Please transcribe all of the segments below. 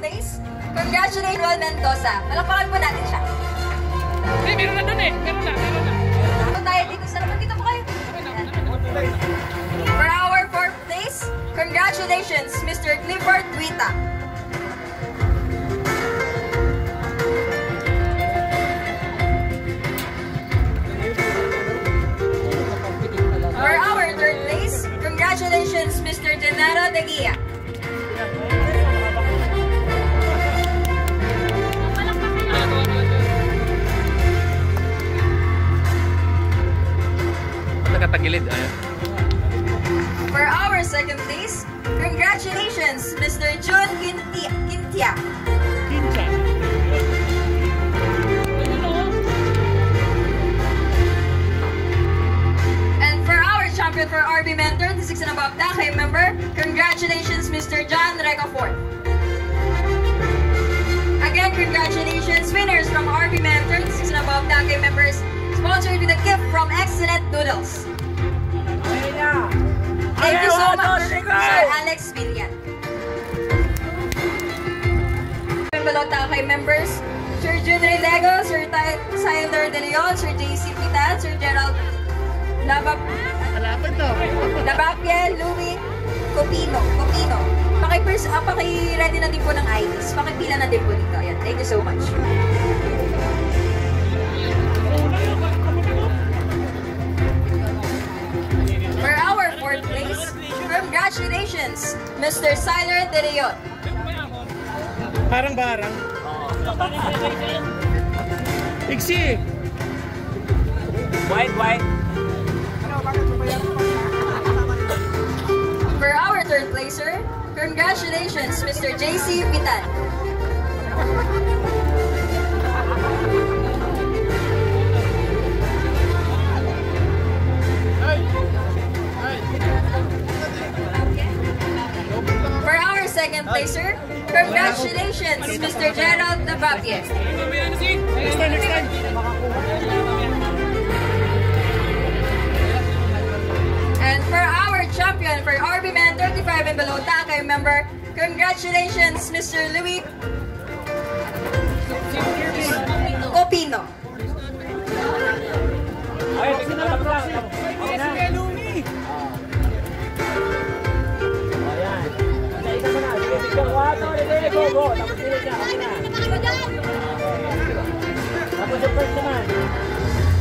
place, congratulations Ronald Mendoza. Palakpakan po natin siya. Meron na dun eh. Meron na. Ano tayo dito sa naman? Dito po kayo. For our 4th place, congratulations Mr. Clifford Duita. For our 3rd place, congratulations Mr. Genaro De Guia. Nakatagilid. For our 2nd place, congratulations Mr. Jun Quintia. And for our champion for RB Mentor, the 6 and above Dakay member, congratulations Mr. John Recafort. Again, congratulations winners from RB Mentor, the 6 and above Dakay members, sponsored with a gift from Excellent Noodles. Thank you so much, Sir Alex Villan. Below Takay members, Sir Jun Relego, Sir Tyler De Leon, Sir JC Pitan, Sir Gerald Labapia, Louie Copino. Paki-ready na din po ng IDs. Pakipila na din po dito. Ayan. Thank you so much. For our 4th place, congratulations, Mr. Tyler De Leon. Barang. Iksi. White. For our 3rd placer, congratulations, Mr. JC Pitan. For our 2nd placer, congratulations, Mr. Gerald Labapia. Next time. And for our champion for RB Men 35 and below Takay member, congratulations, Mr. Louie Copino.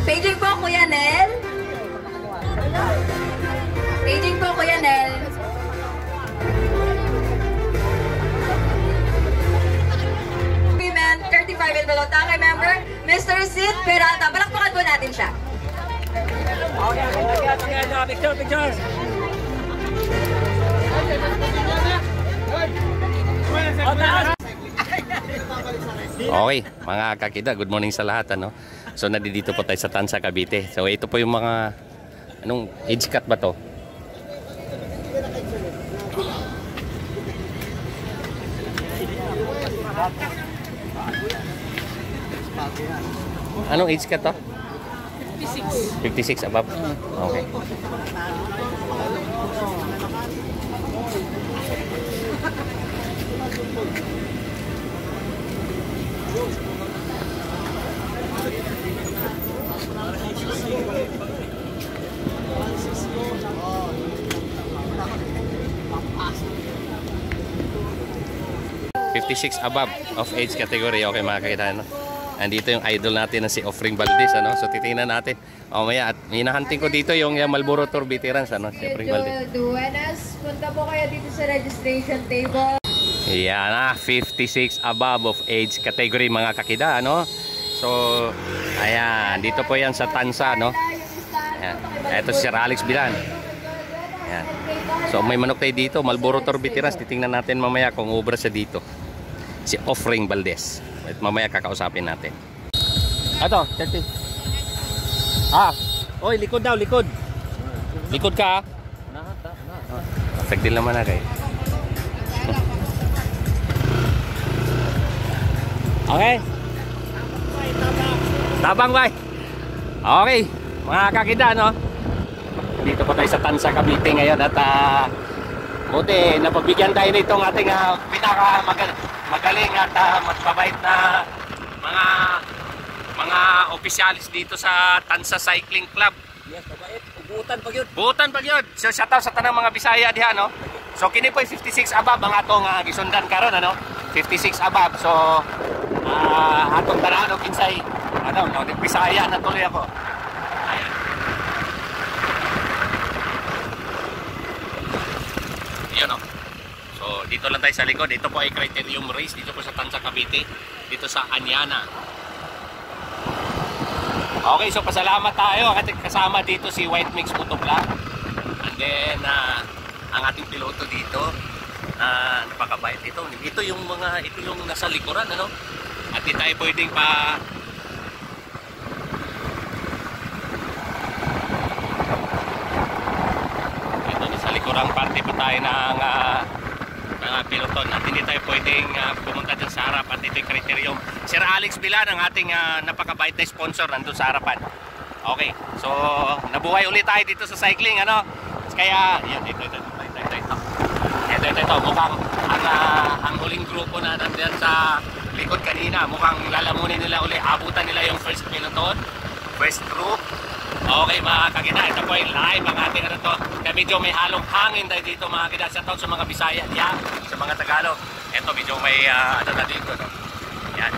Paging po, Kuya Nel. Paging po, Kuya Nel. Women 35 and below Takay member, Mr. Sid Peralta. Balakpakan po natin siya. Picture. Okay, mga kakida, good morning sa lahat, ano. So nandito po tayo sa Tansa, Cavite. So ito po yung mga anong age cut ba to? Anong age cut to? 56 above. Okay. .56 above of age category. Okay, mga kakita, no? Andito yung idol natin na si Offering Valdez, ano? So titingnan natin. Mamaya at hinahunting ko dito yung Marlboro Tour veterans, ano? Si Offering Valdez. Duenas, punta po kayo dito sa registration table. Yan na, 56 above of age category, mga kakida, ano? So, ayan, dito po yan sa Tansa, no? Ayan. Ito si Sir Alex Villan. Ayan. So, may manok tayo dito, Marlboro Tour veterans. Titingnan natin mamaya kung ubra siya dito. Si Offering Valdez. At mamaya kakausapin natin. Ato, 30. Oy, likod daw, likod. Likod ka. Tagdil naman na kayo. Okay. Tabang bay. Okay, mga kakida, no? Dito po tayo sa Tansa, Cavite ngayon at buti napagbigyan tayo nitong ating magagaling at magbabait na mga opisyalis dito sa Tansa Cycling Club. Yes, mabait. Ubutan pag yun. Butan pag yun. So shoutout sa tanang mga Bisaya diha, no. So kini po 56 above ang atong gisundan karon, ano. 56 above. So atong tanan kinsay no, Bisaya na tuloy ako. Ayan. Yun, no. So dito lang tayo sa likod. Ito po ay Criterium Race dito po sa Tansa Cavite, dito sa Anyana. Okay, so pasalamat tayo at kasama dito si White Mix Motovlog. And then ang ating piloto dito, napakabait ito. Ito yung nasa likuran, ano? At di tayo pwedeng pa ito nasa likurang parte pa tayo ng piloton at hindi tayo pwedeng pumunta dyan sa harap at ito yung Criterium. Sir Alex Bilan ang ating napakabait na sponsor nandun sa harapan. Okay, so nabuhay ulit tayo dito sa cycling, ano? Kaya yun, ito mukhang ang huling grupo na nandiyan sa likod kanina, mukhang lalamunin nila uli, abutan nila yung first peloton, first group. Okay mga kagina, ito po yung live ang ating ano to. Kaya medyo may halong hangin tayo dito mga kagina. Shoutout sa mga Bisaya, yan, sa mga Tagalog. Ito medyo may ano na dito, no? Yan.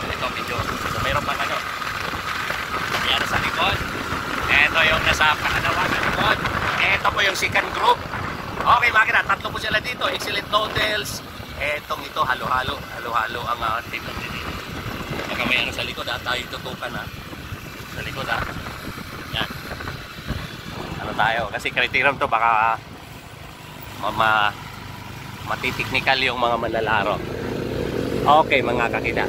Ito medyo, so mayroon pa ano. Yan sa likod. Ito yung nasa pakalawa na likod. Ito po yung second group. Okay mga kagina, tatlo po sila dito. Excellent Noodles. Etong ito, halo-halo ang team natin dito. Baka may ano sa likod, tayo tutukan na. Sa likod yan. Ano tayo? Kasi Criterium to, baka matiteknikal yung mga manlalaro. Okay mga kakida.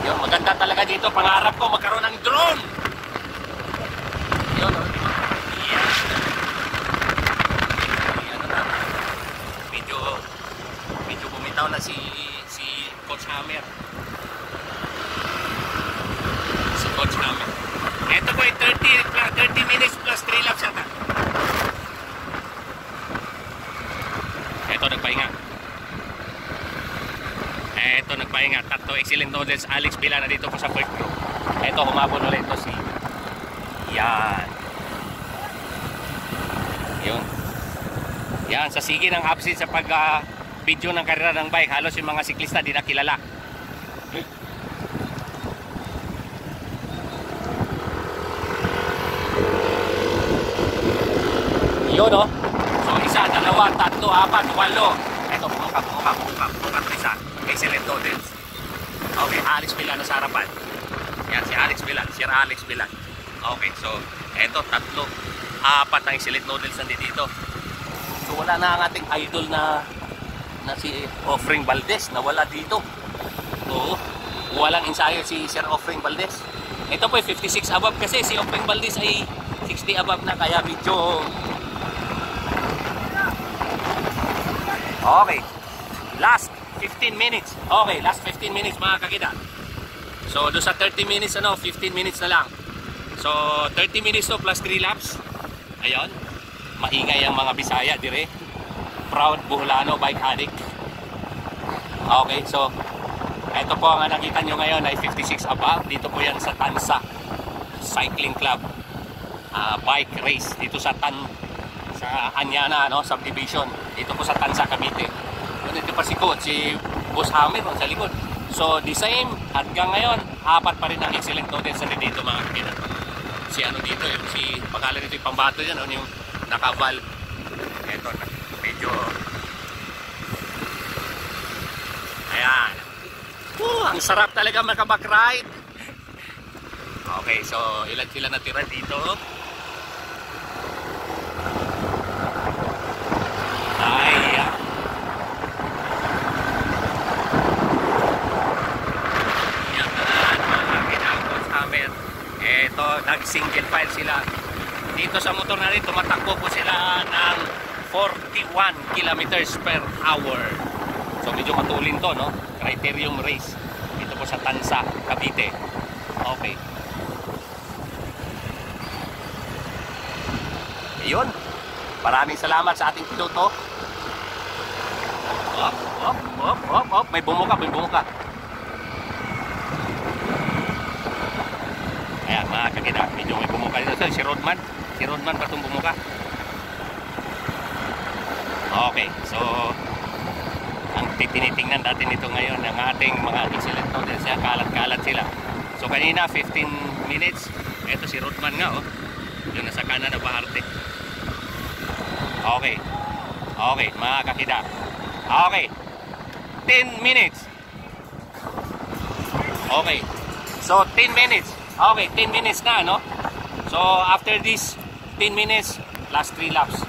Yun, maganda talaga dito. Pangarap ko magkaroon ng drone. Yun, yan. Medyo bumitaw na si Coach Hammer. Si Coach Hammer. Ito po yung 30 minutes plus 3 laps yata. Ito nagpahinga. Ito nagpahinga. Tatlo excellent noodles. Alex Bila na dito po sa first group. Ito humabol ulit ito si yan. Yun. Yan, sa sige ng absent sa pag video ng karera ng bike, halos yung mga siklista di na kilala. Yun, no? So, isa, dalawa, tatlo, apat, walo. Ito, bumukap, isa. Excellent noodles. Okay, Alex Bilan na sa harapan. Yan, si Alex Bilan, Sir Alex Bilan. Okay, so, ito, tatlo, apat ang excellent noodles nandito. So, wala na ang ating idol na si Offering Valdez na wala dito. Oo, walang ensayo si Sir Offering Valdez. Ito po ay 56 above kasi si Offering Valdez ay 60 above na, kaya medyo okay. Last 15 minutes. Okay, last 15 minutes mga kakida. So do sa 30 minutes 15 minutes na lang. So 30 minutes to plus 3 laps. Ayun. Maingay ang mga Bisaya dire. Proud Buhlano bike addict. Okay, so ito po ang nakita nyo ngayon ay 56 above. Dito po yan sa Tansa Cycling Club bike race dito sa Anyana, subdivision. Dito po sa Tansa Cavite. Dito pa si Coach, si Boss Hammer sa likod. So the same, hanggang ngayon apat pa rin ang excellent noodles dito mga kapatid. Si ano dito, si pangalan dito yung pambato dyan, yung nakaval. Ito, medyo ayan. Ang sarap talaga makaback-ride. Okay, so ilan sila natira dito? Ayan. Yan mga kinakos Hammer. Ito, nag-single file sila. Dito sa motor na rin, tumatakbo po sila ng 41 kilometers per hour. So medyo matulin to, no? Criterium Race. Dito po sa Tansa, Cavite. Okay. Ayun. Maraming salamat sa ating piloto. Op. May bumuka. Ayan, mga kakida. Medyo may bumuka dito. Si Rodman. Si Rodman ba itong bumuka? Okay, so ang tinitingnan natin ito ngayon ng ating mga excellent noodles. Kalat-kalat sila. So kanina 15 minutes. Ito si Rodman nga, oh. Yung nasa kanan na baharte. Okay. Okay, mga kakida. Okay. 10 minutes. Okay. So 10 minutes. Okay, 10 minutes na, no? So after this 10 minutes, last 3 laps.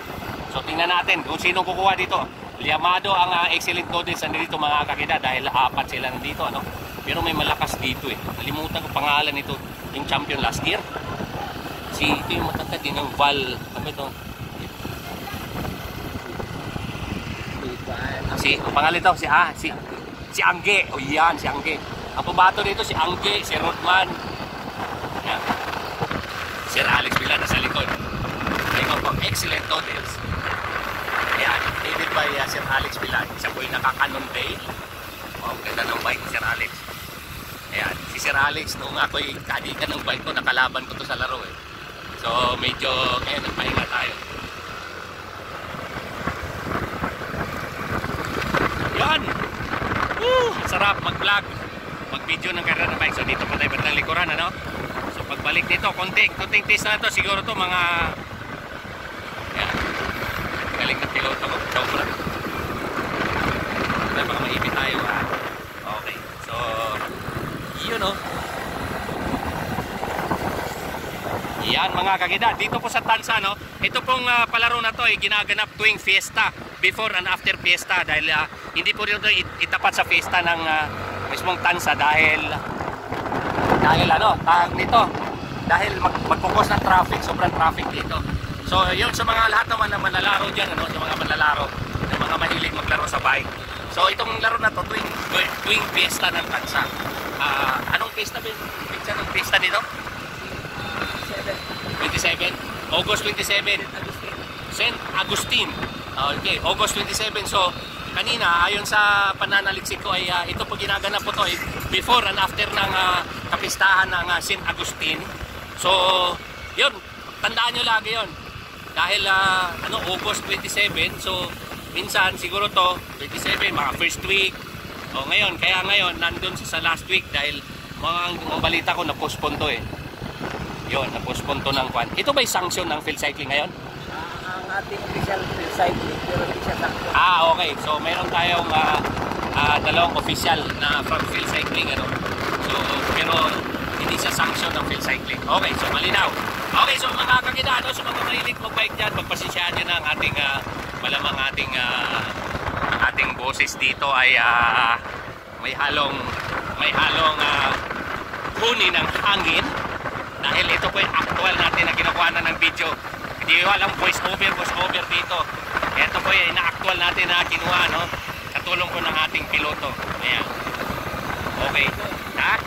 So tingnan natin kung sino kukuha dito. Llamado ang excellent noodles nandito, mga kakida, dahil 4 sila nandito, ano? Pero may malakas dito eh. Nalimutan ko pangalan nito, yung champion last year. Ito yung matangkad din ng Val. Ano ito? Ang pangalan ito, si Angge. O yan, si Angge. Ang pumato dito, si Angge, si Rodman. Yan. Sir Alex Bilan, nasa likod. Ikaw pang excellent noodles. Ayan, headed by Sir Alex Bilan. Siya po yung nakakanon day. Ang ganda ng bike ni Sir Alex. Ayan, si Sir Alex, nung ako'y kadikan ng bike ko, nakalaban ko to sa laro eh. So medyo ngayon nagpahinga tayo. Yan! Sarap mag-vlog, mag-video ng karera ng bike. So dito pa tayo ng likuran, ano? So pagbalik dito, konting taste na to. Siguro to mga... Yan. Galing na piloto ko. Sobra. Kaya baka maipit tayo, ha? Okay. So, yun, oh. Yan, mga kakida, dito po sa Tansa, no? Ito pong palaro na to ay ginaganap tuwing fiesta, before and after fiesta, dahil hindi po rin ito itapat sa fiesta ng mismong Tansa dahil ano, nito, dahil magpupos ng traffic, sobrang traffic dito. So yun, sa mga lahat naman na manlalaro dyan, ano, sa mga manlalaro, sa mga mahilig maglaro sa bike. So itong laro na to tuwing fiesta ng Tansa. Anong fiesta ba? Picture ng fiesta dito? 27, August 27, St. Agustin. Okay, August 27. So kanina ayon sa pananaliksik ko ay ito po ginaganap po to before and after ng kapistahan ng St. Agustin. So yun, tandaan nyo lagi yun dahil August 27. So minsan siguro to 27 mga first week o ngayon, kaya ngayon nandun sa last week dahil mga balita ko na postpone to eh. Yun, na-postpone to ng kwan. Ito ba'y sanction ng field cycling ngayon? Ang ating official field cycling, pero hindi siya sanction. Okay. So, mayroon tayong dalawang official na from field cycling, ano? So, pero hindi siya sanction ng field cycling. Okay, so malinaw. Okay, so mga kakida, ano, so mga mahilig mag-bike dyan, magpasensyahan nyo na ang ating, malamang ating boses dito ay may halong huni ng hangin. Dahil ito po yung actual natin na ginawa na ng video. Hindi walang voice over dito. Ito po yung ina-actual natin na kinuha, no? Sa tulong po ng ating piloto. Ayan. Okay. Ha?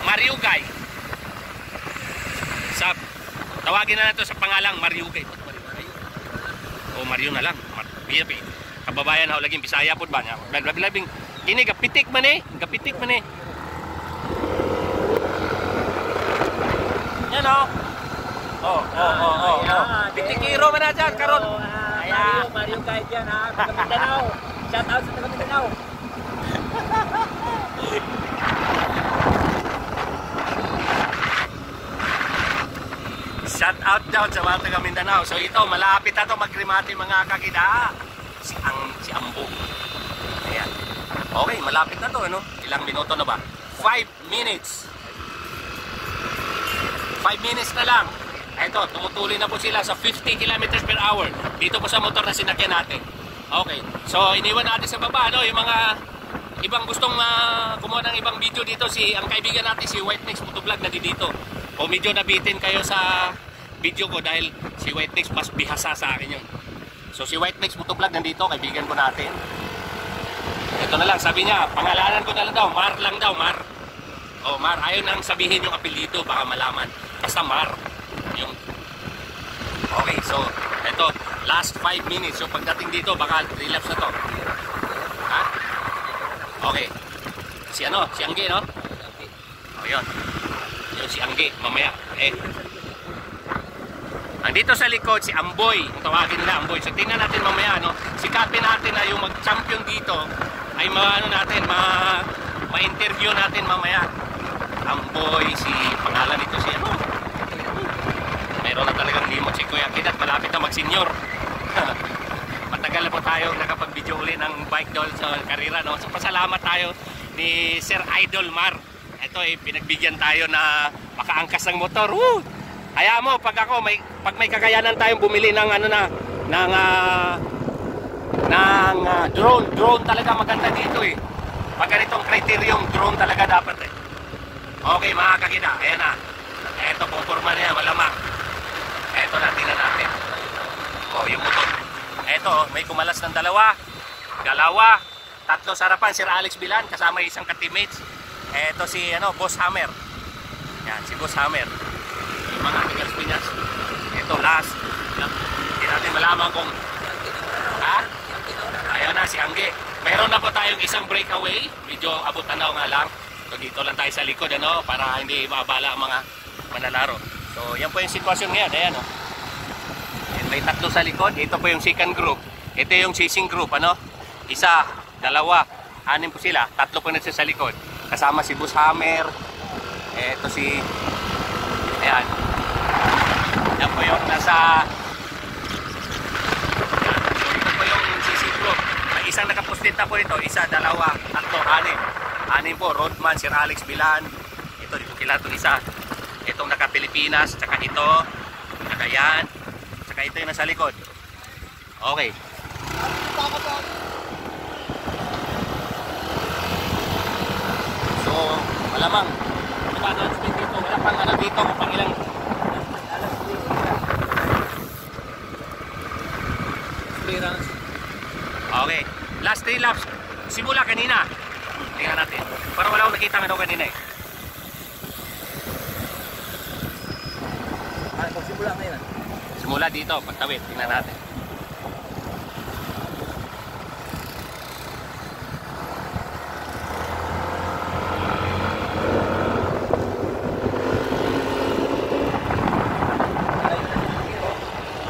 Mariugay. Tawagin na natin sa pangalang Mariugay. O Mario na lang. Kababayan na laging Bisaya po ba? Labing kini gapitik man eh. Gapitik man eh. Yan o. Pitikiro man na dyan, karon. Mario kahit yan, ha? Taga Mindanao. Shout out sa taga Mindanao. Shout out daw sa mga taga Mindanao. So ito, malapit na ito magrimati mga kakida. Si Ambo. Ayan. Okay, malapit na to, ano? Ilang minuto na ba? 5 minutes. 5 minutes na lang. Ito, tumutuloy na po sila sa 50 kilometers per hour. Dito po sa motor na sinakyan natin. Okay. So, iniwan natin sa baba, no? Yung mga ibang gustong kumuha ng ibang video dito, ang kaibigan natin, si White Next Motovlog na dito. O medyo nabitin kayo sa video ko dahil si White Next mas bihasa sa akin yun. So, si White Next Motovlog nandito, kaibigan ko natin. Ito na lang, sabi niya, pangalanan ko na lang daw, Mar lang daw, Mar. O, Mar, ayaw nang sabihin yung apelido, baka malaman. Basta Mar. Yung... Okay. So, ito, last 5 minutes. So, pagdating dito, baka 3 laps na to. Ha? Okay. Si ano? Si Angge, no? O, yun. Yun si Angge, mamaya. Andito sa likod, si Amboy. Ang tawagin nila, Amboy. So, tingnan natin mamaya, no? Sikapin natin na yung mag-champion dito ay ma-interview natin mamaya. Amboy, si pangalan nito si ano? Mayroon na talagang limot si Kuya Kid at malapit na mag-senior. Matagal na po tayo nakapag-video uli ng bike doll sa karera, no? So, pasalamat tayo ni Sir Idol Mar. Ito pinagbigyan tayo na makaangkas ng motor. Woo! Hayaan mo, pag may kakayanan tayong bumili ng drone talaga maganda dito eh. Pag ganitong criterion, drone talaga dapat eh. Okay mga kakida, ayan na. Eto, pupurma na yan, malamang. Eto na, tingnan natin. Oh, yung motor. Eto, may kumalas ng dalawa, tatlo sa harapan, Sir Alex Bilan, kasama isang ka-teammates. Eto si Boss Hammer. Yan, si Boss Hammer. Yung mga Tigers Piñas. Ito, last. Hindi natin malaman kung ayan na si Angge. Meron na po tayong isang breakaway. Medyo abot-tanaw nga lang. So dito lang tayo sa likod para hindi maabala ang mga manlalaro. So yan po yung sitwasyon ngayon. Ayan Ayan, may tatlo sa likod. Ito po yung second group. Ito yung chasing group. Isa, dalawa, 6 po sila. Tatlo po na sa likod. Kasama si Boss Hammer. Ito si ayan. Yan po yung nasa ito po yung CC group. May isang nakapostit na po ito. Isa, dalawa, tatlo, 6 po. Roadman, Sir Alex Bilan. Ito, dito kila itong isa. Itong naka-Pilipinas. Tsaka ito. Tsaka yan. Tsaka ito yung nasa likod. Okay. So, malamang. Dito, wala pang dito kung pang ilang clearance. Okay, last 3 laps simula kanina. Tingnan natin para wala akong nakita nga kanina Simula ngayon. Simula dito, pagtawid, tingnan natin.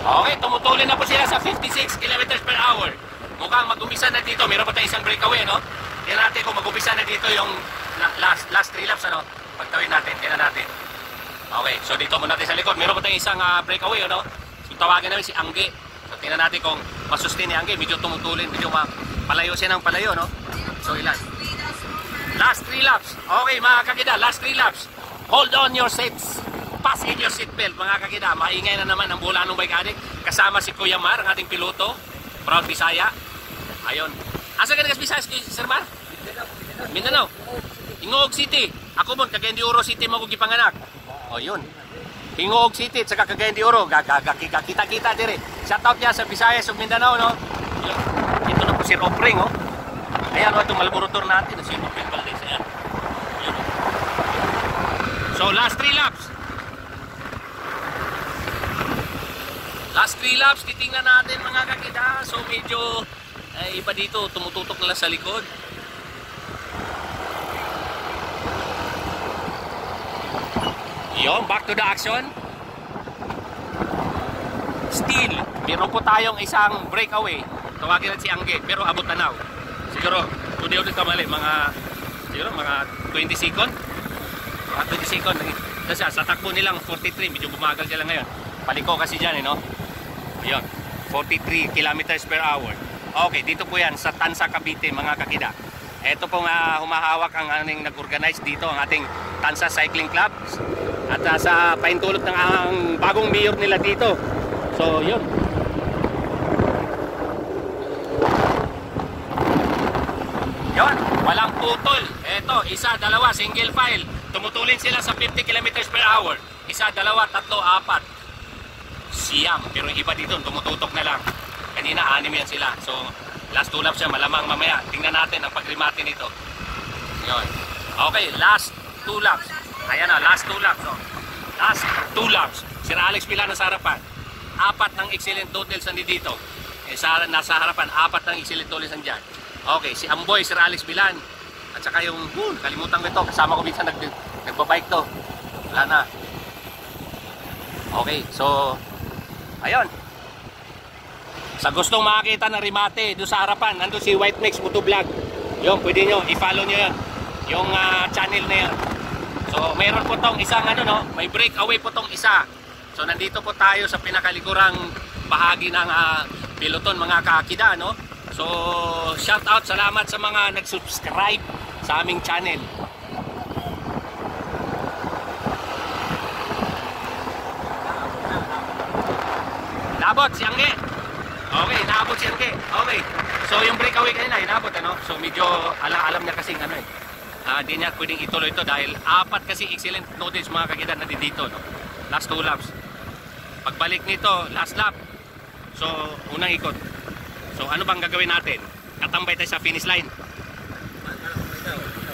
Okay, tumutulin na po sila sa 56 kilometers per hour. Mukhang mag-umisa na dito. Meron pa tayo isang breakaway, no? Tingnan natin kung mag-umisa na dito yung last 3 laps, Pagtawid natin, tingnan natin. Okay, so dito muna tayo sa likod. Meron pa tayo isang breakaway, So tawagin namin si Angge. So tingnan natin kung masustain ni Angge. Medyo tumutulin, medyo palayo siya ng palayo, no? So ilan? Last 3 laps. Okay, mga kakida, last 3 laps. Hold on your seats. Fasten your seatbelt, mga kakida. Maingay na naman ang Bulanong Bike Addict. Kasama si Kuya Mar, ang ating piloto. Proud Bisaya. Ayun. Asa ka Bisaya, Sir Mar? Mindanao. Hingoog City. Ako mo, Cagayan de Oro City mo kong gipanganak. O yun. Hingoog City, saka Cagayan de Oro. Kita-kita dire. Shoutout niya sa Bisaya, sa Mindanao, no? Yun. Ito na po si Ropring, Ayan, itong malborotor natin. Si Ropring Valdez, ayan. Yun. So, last 3 laps. Last 3 laps, titingnan natin mga kakita. So medyo iba dito, tumututok na lang sa likod. Yon, back to the action. Still, meron po tayong isang breakaway. Tawagin natin si Angge, pero abot tanaw. Siguro, kung di ulit kamali, siguro mga 20 second. Mga 20 second. Kasi sa takbo nilang 43, medyo bumagal sila ngayon. Paliko kasi dyan, Ayun, 43 kilometers per hour. Okay, dito po yan sa Tansa, Cavite, mga kakida. Ito pong humahawak ang ating nag-organize dito, ang ating Tansa Cycling Club. At sa paintulot ng ang bagong mayor nila dito. So, yun. Yun, walang putol. Ito, isa, dalawa, single file. Tumutulin sila sa 50 kilometers per hour. Isa, dalawa, tatlo, 4. Siyam, pero yung iba dito tumututok na lang. Kanina 6 yan sila. So last 2 laps siya, malamang mamaya. Tingnan natin ang pagrimate nito. Yun. Okay, last 2 laps. Ayan na, last 2 laps. Last 2 laps. Sir Alex Bilan sa harapan. apat ng excellent noodles nandito. Nasa harapan, apat ng excellent noodles nandiyan. Okay, si Amboy, Sir Alex Bilan. At saka yung, kalimutan ko ito, kasama ko minsan nagbabike to. Wala na. Okay, so, ayun. Sa gustong makakita ng remate, doon sa harapan, nandun si White Mix Motovlog. Yung, pwede nyo, i-follow nyo yan. Yung channel na yan. So, mayroon po tong isang may breakaway po tong isa. So, nandito po tayo sa pinakalikurang bahagi ng Piloton, mga kakida, no? So, shout out, salamat sa mga nag-subscribe sa aming channel. Naabot si Angge. Okay, naabot si Angge. Okay. So, yung breakaway kanina, inaabot, ano? So, medyo alam niya kasing di niya pwedeng ituloy ito dahil apat kasi excellent noodles mga kakida na dito, no? Last 2 laps. Pagbalik nito, last lap. So, unang ikot. So, ano bang gagawin natin? Katambay tayo sa finish line.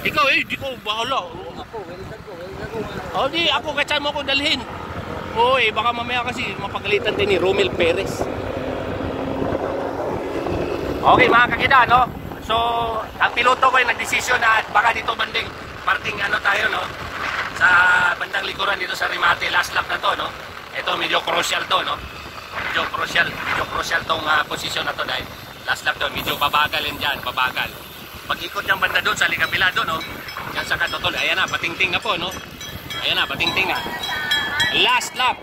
Ikaw, di ko bahala. Di, ako katsa mo ko dalhin. Baka mamaya kasi mapagalitan din ni Romel Perez. Okay, mga kakida, no? So, ang piloto ko ay nagdesisyon na baka dito parting tayo, no? Sa bandang likuran dito sa Remate, last lap na to, no? Ito, medyo crucial to, no? Medyo crucial tong posisyon na to dahil last lap to, medyo babagal yan dyan, babagal. Pag-ikot niyang banda doon sa likabila doon, no? Yan sa katotol, ayan na, patingting na po, no? Ayan na, patingting na. Last lap.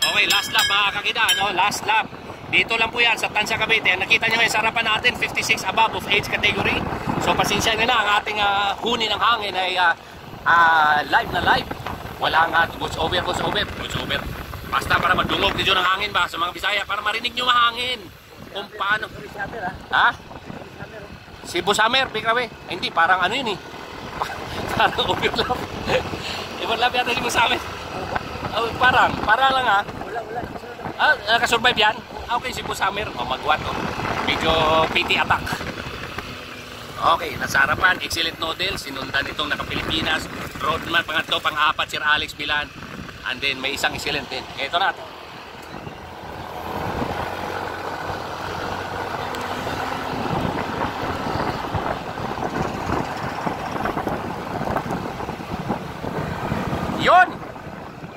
Okay, last lap mga kakida, no? Last lap. Dito lang po yan sa Tansa Cavite. Nakita nyo ngayon sa harapan natin, 56 above of age category. So pasensya nyo na, ang ating huni ng hangin ay live na live. Wala nga, goods over. Basta para madungog din ng hangin ba sa mga Bisaya, para marinig nyo mahangin. Kung paano. Ha? Si Busamer, Bikawe. Hindi, parang yun eh. Parang overlap. Overlap yata si Busamer. Parang lang ha. Nakasurvive yan? Okay, si Busamer. Magwat. Medyo PT attack. Okay, nasa harapan, excellent noodles. Sinundan itong naka-Pilipinas. Roadman, pangatlo, pang-apat, Sir Alex Bilan. And then may isang excellent din. Ito na. Yun!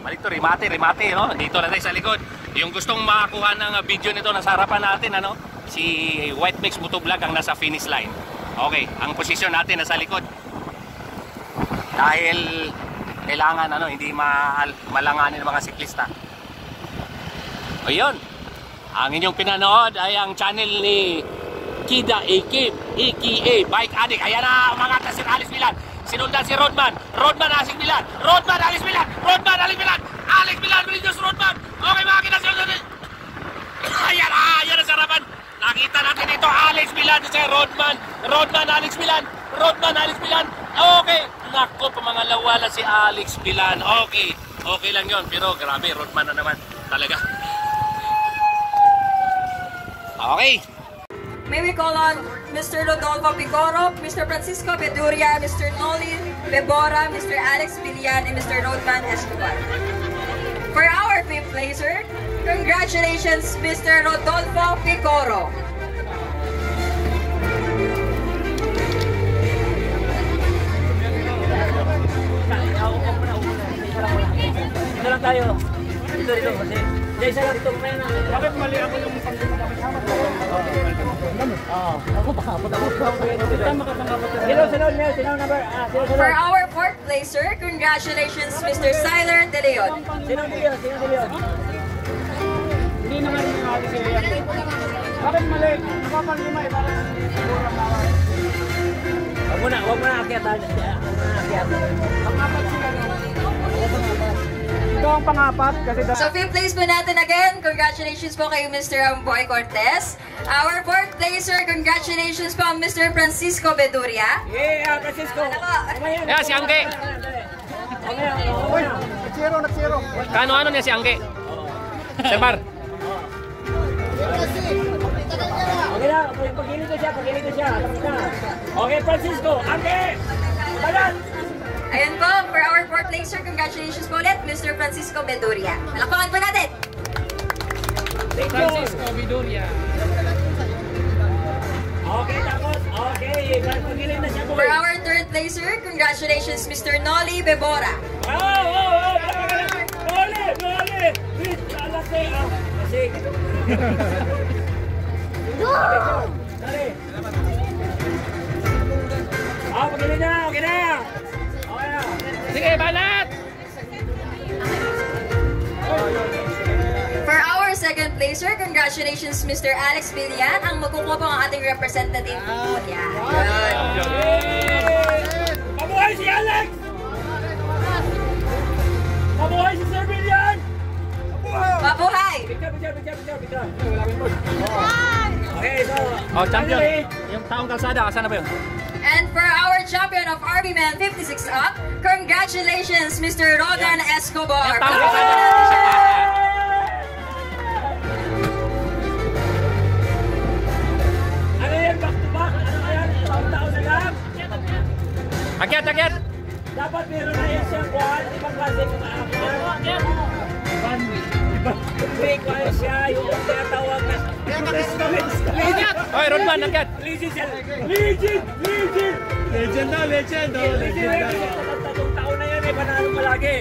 Balik to, remate, no? Dito na tayo sa likod. Yung gustong makakuha ng video nito nasa harapan natin, si White Mix Motovlog ang nasa finish line. Okay, ang posisyon natin nasa likod. Dahil kailangan hindi malanganin ng mga siklista. O yun, ang inyong pinanood ay ang channel ni Kida Ekip, EKA Bike Addict. Ayan na, umangat na si Alex Bilan. Sinundan si Rodman, Alex Bilan. Alex Bilan, Brilliant Rodman. Okay mga kinasunod. Ayan na sa harapan. Nakita natin ito, Alex Bilan sa Rodman, Alex Bilan. Okay. Nako, pamangalawa si Alex Bilan. Okay lang yon, pero grabe, Rodman na naman. Talaga. Okay. May we call on Mr. Rodolfo Picoro, Mr. Francisco Beduria, Mr. Noli Bebora, Mr. Alex Bilian, and Mr. Rodman Escobar. For our fifth placer, congratulations, Mr. Rodolfo Picoro. Ito lang tayo. Dito kasi. Isa lang ito. Bakit mali ako yung pagkakasama ko? Ako pakapot ako. Sino number? For our fourth placer, congratulations, Mr. Siler De Leon. Sino De Leon? Hindi naman yung natin si Leon. Bakit mali? Napapalima eh. Huwag mo na akyat. Pangapat sila. Ito ang pangapat. So fifth place po natin again. Congratulations po kay Mr. Amboy Cortez. Our fourth placer, congratulations po Mr. Francisco Beduria. Yeah, Francisco. Yeah, si Angge. Nagsiro. Kano niya si Angge? Sembar. Okay na, pagilid ko siya. Okay, Francisco, Angge! Balan! Ayan po, for our fourth placer, congratulations po ulit, Mr. Francisco Beduria. Palakpakan po natin! Francisco Viduria. Okay, tapos. Okay, pagilin na siya po. For our third placer, congratulations Mr. Nolly Bebora. Noli! Please, alasing. Alasing. Dali. Pagilin na, okay na. Okay na. Sige, banat! For our second placer, congratulations Mr. Alex Villan, ang magkukuha po ang ating representative. Yan. Mabuhay si Alex! Mabuhay si Sir Villan! Mabuhay! Picture. Okay, so... Oh, champion. Yung taong kalsada, asan na ba yun? And for our champion of Army Man 56 Up, congratulations Mr. Rodan Escobar. Taong kalsada. Ano yan, back to back? Ano yan? Taon na lang? Akyat! Dapat meron na yung siyang buwan, ibang klase kung aakyat. Break ko siya, yung tinatawag na... Oy, Rodman, akyat! Legend! Legend! Tatlong taon na yan, panalo palagi.